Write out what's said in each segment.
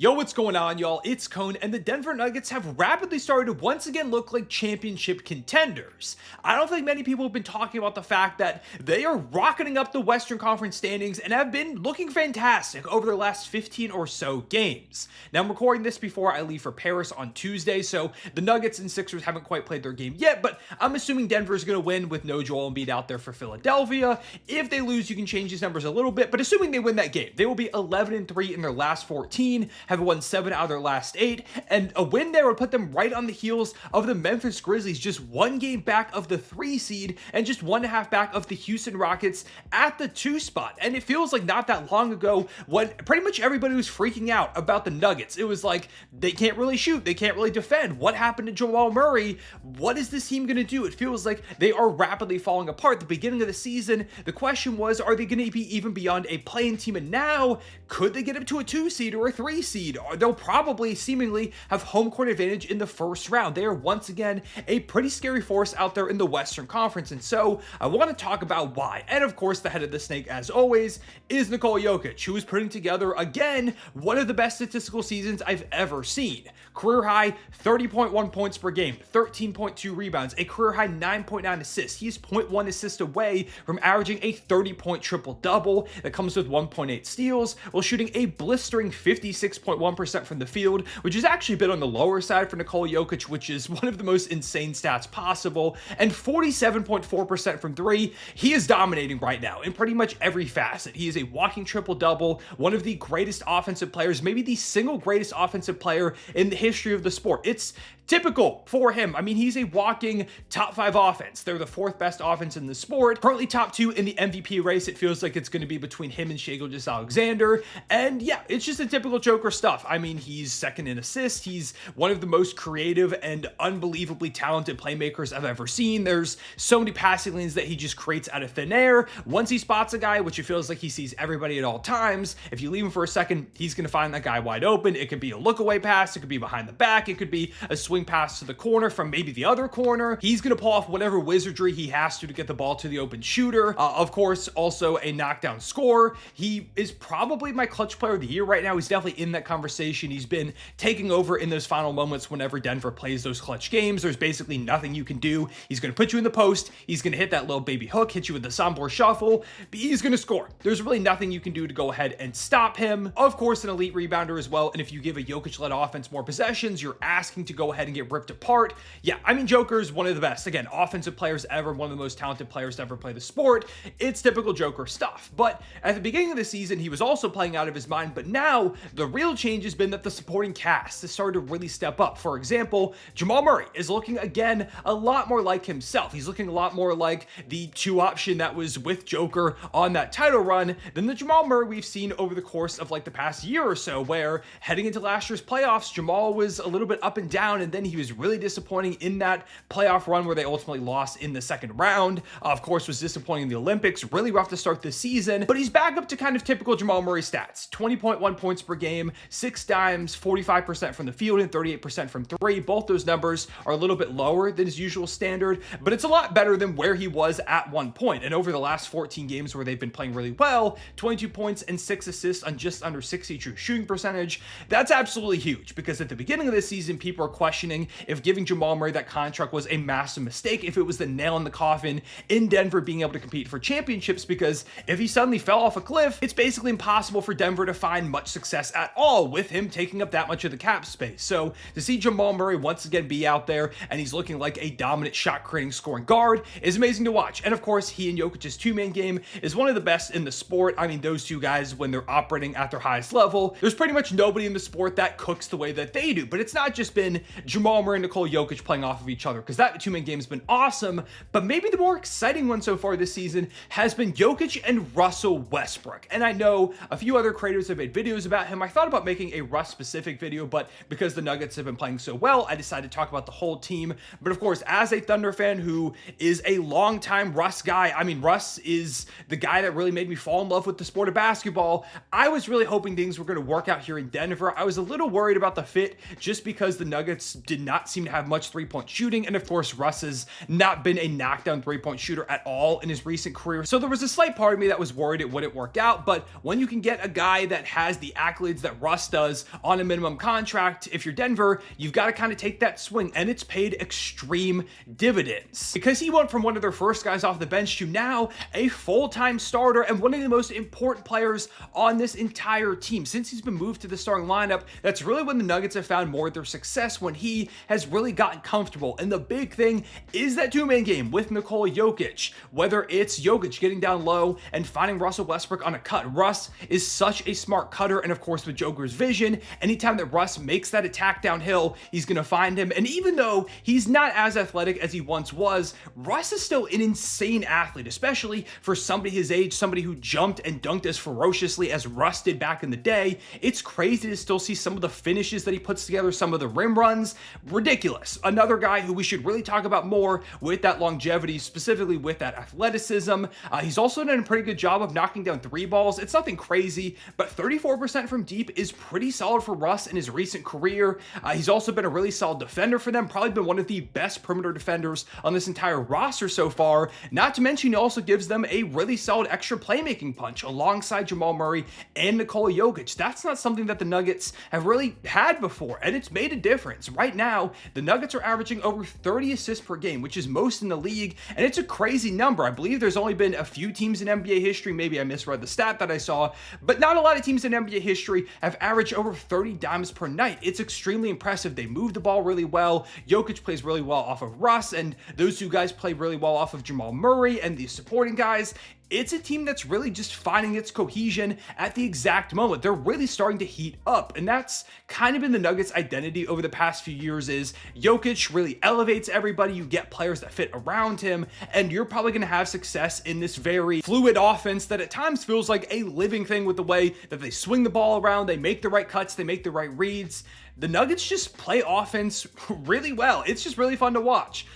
Yo, what's going on, y'all? It's Cone, and the Denver Nuggets have rapidly started to once again look like championship contenders. I don't think many people have been talking about the fact that they are rocketing up the Western Conference standings and have been looking fantastic over their last 15 or so games. Now, I'm recording this before I leave for Paris on Tuesday, so the Nuggets and Sixers haven't quite played their game yet, but I'm assuming Denver is going to win with no Joel Embiid out there for Philadelphia. If they lose, you can change these numbers a little bit, but assuming they win that game, they will be 11-3 in their last 14, have won 7 out of their last 8, and a win there would put them right on the heels of the Memphis Grizzlies, just 1 game back of the 3 seed and just 1.5 back of the Houston Rockets at the 2 spot. And it feels like not that long ago when pretty much everybody was freaking out about the Nuggets. It was like, they can't really shoot, they can't really defend. What happened to Jamal Murray? What is this team going to do? It feels like they are rapidly falling apart. The beginning of the season, the question was, are they going to be even beyond a play-in team? And now, could they get up to a 2 seed or a 3 seed? They'll probably seemingly have home court advantage in the first round. They are once again a pretty scary force out there in the Western Conference. And so I want to talk about why. And of course, the head of the snake, as always, is Nikola Jokic, who is putting together, again, one of the best statistical seasons I've ever seen. Career high 30.1 points per game, 13.2 rebounds, a career high 9.9 assists. He is 0.1 assist away from averaging a 30-point triple-double that comes with 1.8 steals, while shooting a blistering 56.1% from the field, which is actually a bit on the lower side for Nikola Jokic, which is one of the most insane stats possible, and 47.4% from 3. He is dominating right now in pretty much every facet. He is a walking triple-double, one of the greatest offensive players, maybe the single greatest offensive player in the history of the sport. It's typical for him. I mean, he's a walking top 5 offense. They're the 4th best offense in the sport. Currently top 2 in the MVP race. It feels like it's going to be between him and gilgeous-alexander. And yeah, it's just a typical Joker stuff. I mean, he's second in assists. He's one of the most creative and unbelievably talented playmakers I've ever seen. There's so many passing lanes that he just creates out of thin air. Once he spots a guy, which it feels like he sees everybody at all times, if you leave him for a second, he's going to find that guy wide open. It could be a look away pass. It could be behind the back. It could be a swing pass to the corner from maybe the other corner. He's going to pull off whatever wizardry he has to get the ball to the open shooter. Of course, also a knockdown scorer. He is probably my clutch player of the year right now. He's definitely in that conversation. He's been taking over in those final moments whenever Denver plays those clutch games. There's basically nothing you can do. He's going to put you in the post. He's going to hit that little baby hook, hit you with the Sombor shuffle. He's going to score. There's really nothing you can do to go ahead and stop him. Of course, an elite rebounder as well. And if you give a Jokic-led offense more possessions, you're asking to go ahead and get ripped apart. Yeah, I mean, Joker's one of the best. Again, offensive players ever, one of the most talented players to ever play the sport. It's typical Joker stuff. But at the beginning of the season, he was also playing out of his mind. But now, the real change has been that the supporting cast has started to really step up. For example, Jamal Murray is looking, again, a lot more like himself. He's looking a lot more like the 2 option that was with Joker on that title run than the Jamal Murray we've seen over the course of like the past year or so, where heading into last year's playoffs, Jamal was a little bit up and down, and then he was really disappointing in that playoff run where they ultimately lost in the second round. Of course, was disappointing in the Olympics, really rough to start this season, but he's back up to kind of typical Jamal Murray stats. 20.1 points per game, 6 dimes, 45% from the field and 38% from 3. Both those numbers are a little bit lower than his usual standard, but it's a lot better than where he was at one point. And over the last 14 games where they've been playing really well, 22 points and 6 assists on just under 60 true shooting percentage. That's absolutely huge, because at the beginning of this season, people are questioning if giving Jamal Murray that contract was a massive mistake, if it was the nail in the coffin in Denver being able to compete for championships, because if he suddenly fell off a cliff, it's basically impossible for Denver to find much success at all with him taking up that much of the cap space. So to see Jamal Murray once again be out there and he's looking like a dominant shot creating scoring guard is amazing to watch. And of course, he and Jokic's 2-man game is one of the best in the sport. I mean, those two guys, when they're operating at their highest level, there's pretty much nobody in the sport that cooks the way that they do. But it's not just been Jamal Murray and Nikola Jokic playing off of each other, because that 2-man game has been awesome. But maybe the more exciting one so far this season has been Jokic and Russell Westbrook. And I know a few other creators have made videos about him. I thought about making a Russ specific video, but because the Nuggets have been playing so well, I decided to talk about the whole team. But of course, as a Thunder fan who is a longtime Russ guy, I mean, Russ is the guy that really made me fall in love with the sport of basketball. I was really hoping things were going to work out here in Denver. I was a little worried about the fit just because the Nuggets did not seem to have much three-point shooting, and of course, Russ has not been a knockdown three-point shooter at all in his recent career. So there was a slight part of me that was worried it wouldn't work out, but when you can get a guy that has the accolades that Russ does on a minimum contract, if you're Denver, you've got to kind of take that swing, and it's paid extreme dividends. Because he went from one of their first guys off the bench to now a full-time starter and one of the most important players on this entire team. Since he's been moved to the starting lineup, that's really when the Nuggets have found more of their success, when he has really gotten comfortable. And the big thing is that two-man game with Nikola Jokic. Whether it's Jokic getting down low and finding Russell Westbrook on a cut. Russ is such a smart cutter, and of course with Joker's vision, anytime that Russ makes that attack downhill, he's going to find him. And even though he's not as athletic as he once was, Russ is still an insane athlete, especially for somebody his age, somebody who jumped and dunked as ferociously as Russ did back in the day. It's crazy to still see some of the finishes that he puts together, some of the rim runs. Ridiculous. Another guy who we should really talk about more with that longevity, specifically with that athleticism. He's also done a pretty good job of knocking down three balls. It's nothing crazy, but 34% from deep is pretty solid for Russ in his recent career. He's also been a really solid defender for them, probably been one of the best perimeter defenders on this entire roster so far. Not to mention, he also gives them a really solid extra playmaking punch alongside Jamal Murray and Nikola Jokic. That's not something that the Nuggets have really had before, and it's made a difference. Right now, the Nuggets are averaging over 30 assists per game, which is most in the league, and it's a crazy number. I believe there's only been a few teams in NBA history, maybe I misread the stat that I saw, but not a lot of teams in NBA history have averaged over 30 dimes per night. It's extremely impressive. They move the ball really well. Jokic plays really well off of Russ, and those two guys play really well off of Jamal Murray and the supporting guys. It's a team that's really just finding its cohesion at the exact moment. They're really starting to heat up, and that's kind of been the Nuggets' identity over the past few years. Is Jokic really elevates everybody, you get players that fit around him, and you're probably going to have success in this very fluid offense that at times feels like a living thing with the way that they swing the ball around, they make the right cuts, they make the right reads. The Nuggets just play offense really well. It's just really fun to watch.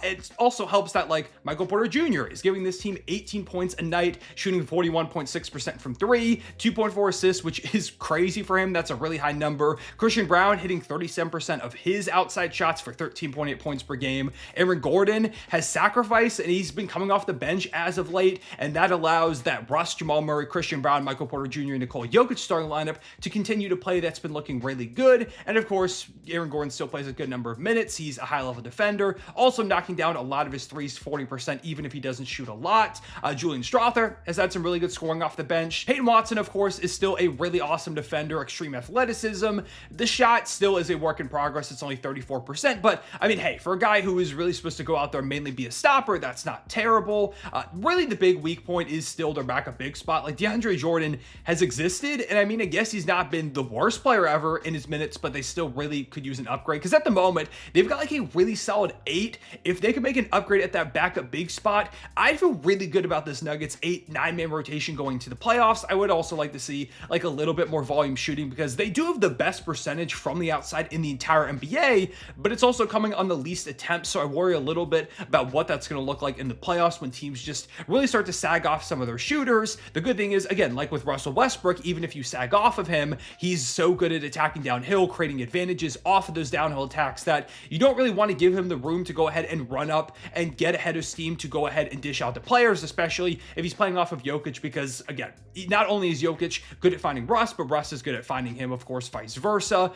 It also helps that like Michael Porter Jr. is giving this team 18 points a night, shooting 41.6% from three, 2.4 assists, which is crazy for him. That's a really high number. Christian Braun hitting 37% of his outside shots for 13.8 points per game. Aaron Gordon has sacrificed, and he's been coming off the bench as of late, and that allows that Russ, Jamal Murray, Christian Braun, Michael Porter Jr., and Nikola Jokic starting lineup to continue to play. That's been looking really good. And of course, Aaron Gordon still plays a good number of minutes. He's a high-level defender, also knocking down a lot of his threes, 40%, even if he doesn't shoot a lot. Julian Strawther has had some really good scoring off the bench. Peyton Watson, of course, is still a really awesome defender, extreme athleticism. The shot still is a work in progress. It's only 34%, but I mean, hey, for a guy who is really supposed to go out there and mainly be a stopper, that's not terrible. Really, the big weak point is still their backup big spot. Like, DeAndre Jordan has existed, and I mean, I guess he's not been the worst player ever in his minutes, but they still really could use an upgrade, because at the moment, they've got like a really solid 8. If they could make an upgrade at that backup big spot, I'd feel really good about this Nuggets 8-9-man rotation going to the playoffs. I would also like to see like a little bit more volume shooting, because they do have the best percentage from the outside in the entire NBA, but it's also coming on the least attempts, so I worry a little bit about what that's going to look like in the playoffs when teams just really start to sag off some of their shooters. The good thing is, again, like with Russell Westbrook, even if you sag off of him, he's so good at attacking downhill, creating advantages off of those downhill attacks that you don't really want to give him the room to go ahead and run up and get ahead of steam to go ahead and dish out to players, especially if he's playing off of Jokic, because again, not only is Jokic good at finding Russ, but Russ is good at finding him, of course, vice versa.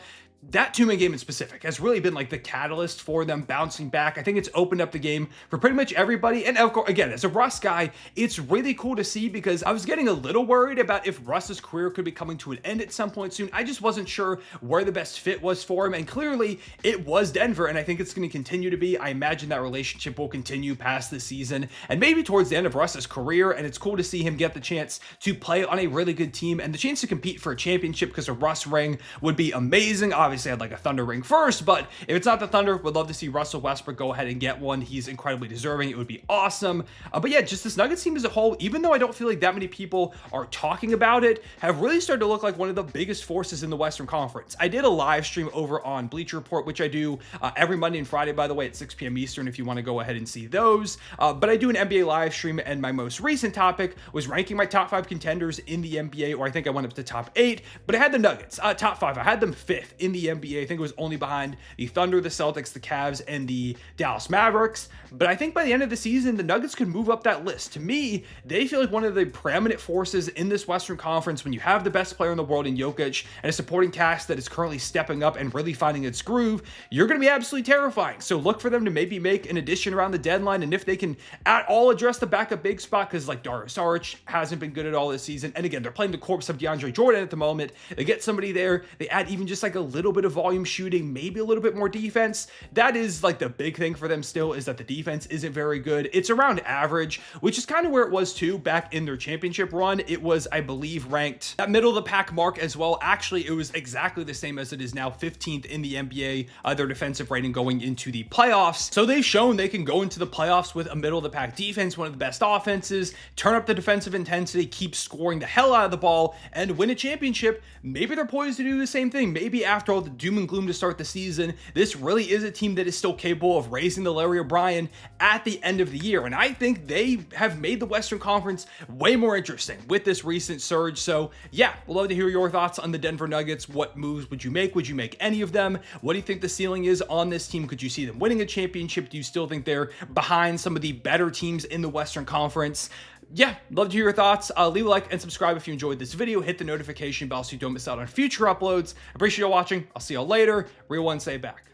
That two-man game in specific has really been like the catalyst for them bouncing back. I think it's opened up the game for pretty much everybody. And of course, again, as a Russ guy, it's really cool to see, because I was getting a little worried about if Russ's career could be coming to an end at some point soon. I just wasn't sure where the best fit was for him. And clearly it was Denver, and I think it's going to continue to be. I imagine that relationship will continue past this season and maybe towards the end of Russ's career. And it's cool to see him get the chance to play on a really good team and the chance to compete for a championship, because a Russ ring would be amazing. Obviously, I'd like a Thunder ring first, but if it's not the Thunder, would love to see Russell Westbrook go ahead and get one. He's incredibly deserving. It would be awesome. But yeah, just this Nuggets team as a whole, even though I don't feel like that many people are talking about it, have really started to look like one of the biggest forces in the Western Conference. I did a live stream over on Bleacher Report, which I do every Monday and Friday, by the way, at 6 p.m. Eastern, if you want to go ahead and see those. But I do an NBA live stream, and my most recent topic was ranking my top 5 contenders in the NBA, or I think I went up to top 8, but I had the Nuggets, top 5. I had them 5th in the the NBA. I think it was only behind the Thunder, the Celtics, the Cavs, and the Dallas Mavericks. But I think by the end of the season, the Nuggets could move up that list. To me, they feel like one of the preeminent forces in this Western Conference when you have the best player in the world in Jokic and a supporting cast that is currently stepping up and really finding its groove. You're going to be absolutely terrifying. So look for them to maybe make an addition around the deadline, and if they can at all address the backup big spot, because like Dario Saric hasn't been good at all this season, and again, they're playing the corpse of DeAndre Jordan at the moment. They get somebody there, they add even just like a little bit of volume shooting, maybe a little bit more defense. That is like the big thing for them still, is that the defense isn't very good. It's around average, which is kind of where it was too back in their championship run. It was, I believe, ranked at middle of the pack mark as well. Actually, it was exactly the same as it is now, 15th in the NBA, their defensive rating going into the playoffs. So they've shown they can go into the playoffs with a middle of the pack defense, one of the best offenses, turn up the defensive intensity, keep scoring the hell out of the ball, and win a championship. Maybe they're poised to do the same thing. Maybe after all the doom and gloom to start the season, this really is a team that is still capable of raising the Larry O'Brien at the end of the year. And I think they have made the Western Conference way more interesting with this recent surge. So yeah, we'd love to hear your thoughts on the Denver Nuggets. What moves would you make? Would you make any of them? What do you think the ceiling is on this team? Could you see them winning a championship? Do you still think they're behind some of the better teams in the Western Conference? Yeah, love to hear your thoughts. Leave a like and subscribe if you enjoyed this video. Hit the notification bell so you don't miss out on future uploads. Appreciate you watching. I'll see y'all later. Real one, say back.